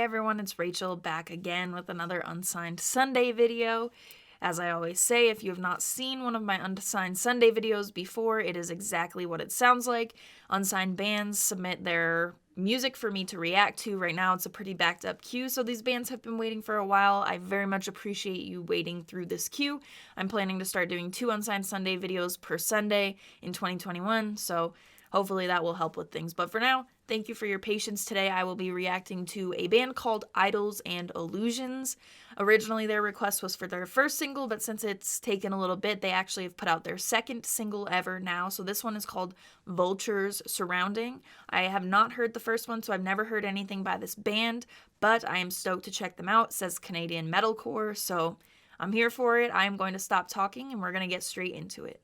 everyone, it's Rachel back again with another Unsigned Sunday video. As I always say, if you have not seen one of my Unsigned Sunday videos before, it is exactly what it sounds like. Unsigned bands submit their music for me to react to. Right now it's a pretty backed up queue, so these bands have been waiting for a while. I very much appreciate you waiting through this queue. I'm planning to start doing 2 Unsigned Sunday videos per Sunday in 2021, so hopefully that will help with things. But for now, thank you for your patience today. I will be reacting to a band called Idols and Illusions. Originally, their request was for their first single, but since it's taken a little bit, they actually have put out their second single ever now. So this one is called Vultures Surrounding. I have not heard the first one, so I've never heard anything by this band, but I am stoked to check them out. It says Canadian metalcore, so I'm here for it. I am going to stop talking, and we're going to get straight into it.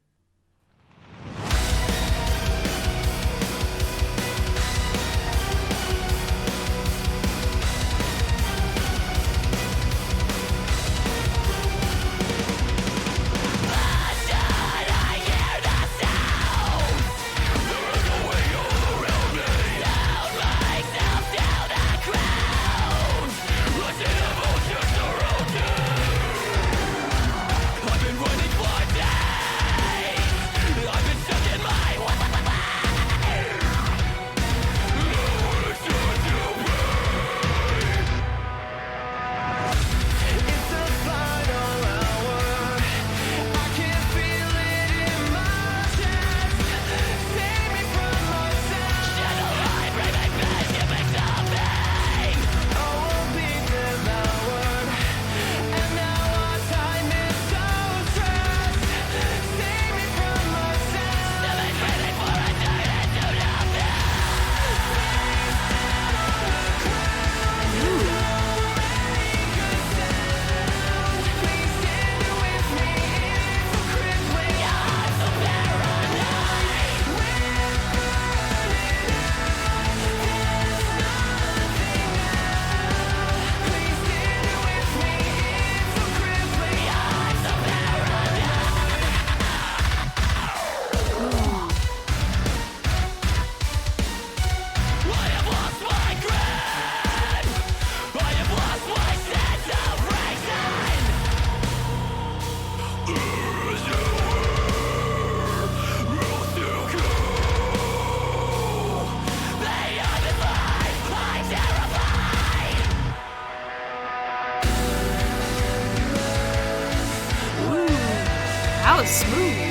That was smooth.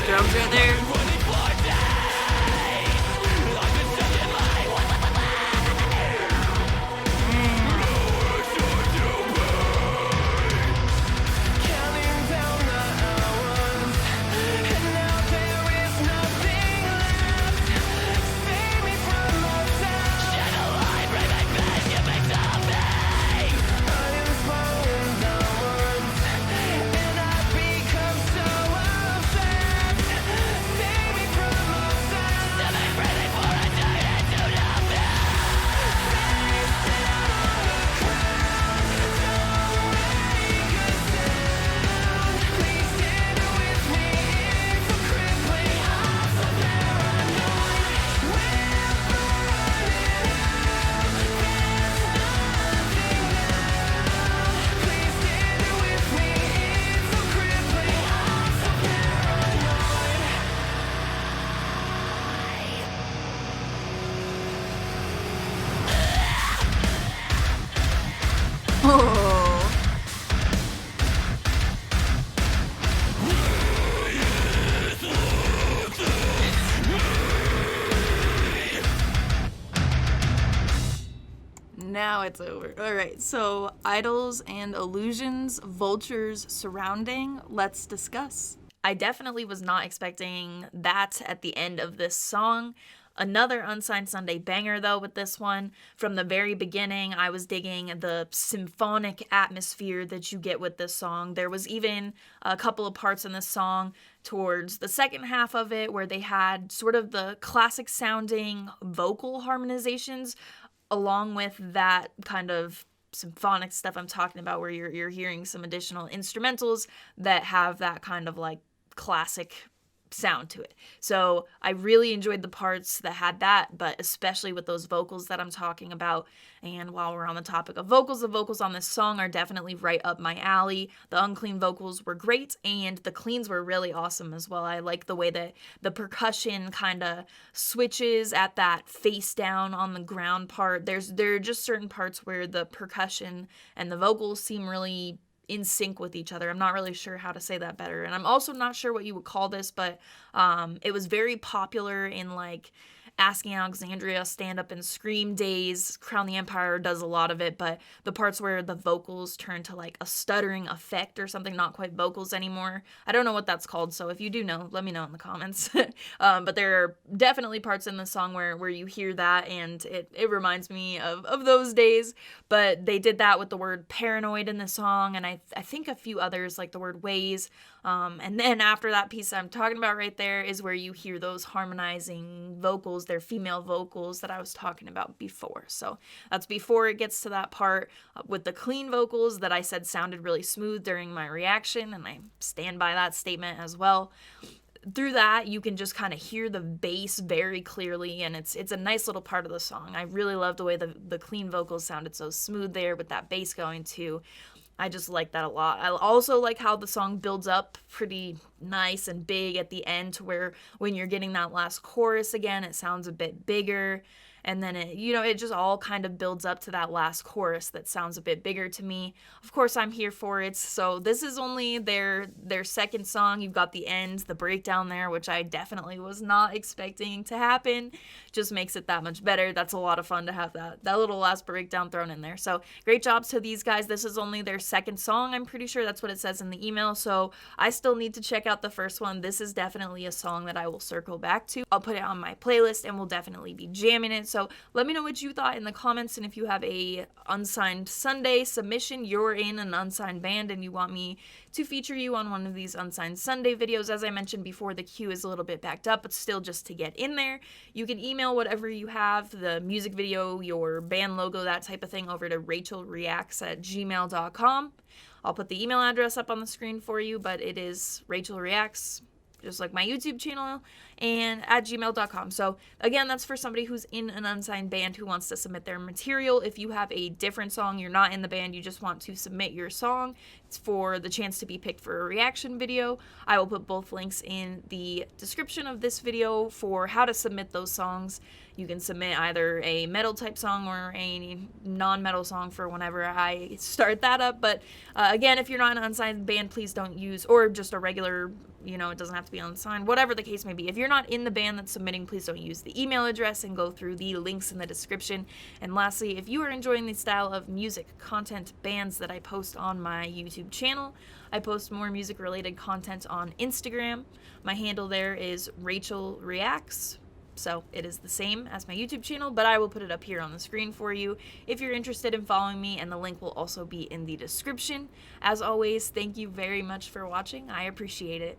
Drums right there. Oh. Now it's over. All right, so idols and illusions, vultures surrounding. Let's discuss. I definitely was not expecting that at the end of this song. Another Unsigned Sunday banger, though, with this one. From the very beginning, I was digging the symphonic atmosphere that you get with this song. There was even a couple of parts in this song towards the second half of it where they had sort of the classic sounding vocal harmonizations along with that kind of symphonic stuff I'm talking about, where you're hearing some additional instrumentals that have that kind of like classic sound to it. So I really enjoyed the parts that had that, but especially with those vocals that I'm talking about. And while we're on the topic of vocals, the vocals on this song are definitely right up my alley. The unclean vocals were great, and the cleans were really awesome as well. I like the way that the percussion kind of switches at that face down on the ground part. There are just certain parts where the percussion and the vocals seem really in sync with each other. I'm not really sure how to say that better. And I'm also not sure what you would call this, but it was very popular in like Asking Alexandria, Stand Up and Scream days. Crown the Empire does a lot of it, but the parts where the vocals turn to like a stuttering effect or something, not quite vocals anymore. I don't know what that's called, so if you do know, let me know in the comments. But there are definitely parts in the song where you hear that, and it reminds me of those days. But they did that with the word paranoid in the song, and I think a few others, like the word ways. And then after that piece I'm talking about right there is where you hear those harmonizing vocals. They're female vocals that I was talking about before. So that's before it gets to that part with the clean vocals that I said sounded really smooth during my reaction, and I stand by that statement as well. Through that, you can just kind of hear the bass very clearly, and it's a nice little part of the song. I really love the way the clean vocals sounded so smooth there with that bass going too. I just like that a lot. I also like how the song builds up pretty nice and big at the end, to where when you're getting that last chorus again, it sounds a bit bigger. And then it just all kind of builds up to that last chorus that sounds a bit bigger to me. Of course, I'm here for it. So this is only their second song. You've got the end, the breakdown there, which I definitely was not expecting to happen. Just makes it that much better. That's a lot of fun to have that little last breakdown thrown in there. So great jobs to these guys. This is only their second song. I'm pretty sure that's what it says in the email. So I still need to check out the first one. This is definitely a song that I will circle back to. I'll put it on my playlist and we'll definitely be jamming it. So let me know what you thought in the comments, and if you have a Unsigned Sunday submission, you're in an unsigned band and you want me to feature you on one of these Unsigned Sunday videos. As I mentioned before, the queue is a little bit backed up, but still, just to get in there, you can email whatever you have, the music video, your band logo, that type of thing, over to rachelreacts@gmail.com. I'll put the email address up on the screen for you, but it is rachelreacts, just like my YouTube channel, and at gmail.com. So again, that's for somebody who's in an unsigned band who wants to submit their material. If you have a different song, you're not in the band, you just want to submit your song, it's for the chance to be picked for a reaction video. I will put both links in the description of this video for how to submit those songs. You can submit either a metal type song or a non-metal song for whenever I start that up. But again, if you're not an unsigned band, please don't use, or just a regular, it doesn't have to be unsigned, whatever the case may be. If you're not in the band that's submitting, please don't use the email address and go through the links in the description. And lastly, if you are enjoying the style of music content bands that I post on my YouTube channel, I post more music related content on Instagram. My handle there is Rachel Reacts. So it is the same as my YouTube channel, but I will put it up here on the screen for you if you're interested in following me, and the link will also be in the description. As always, thank you very much for watching. I appreciate it.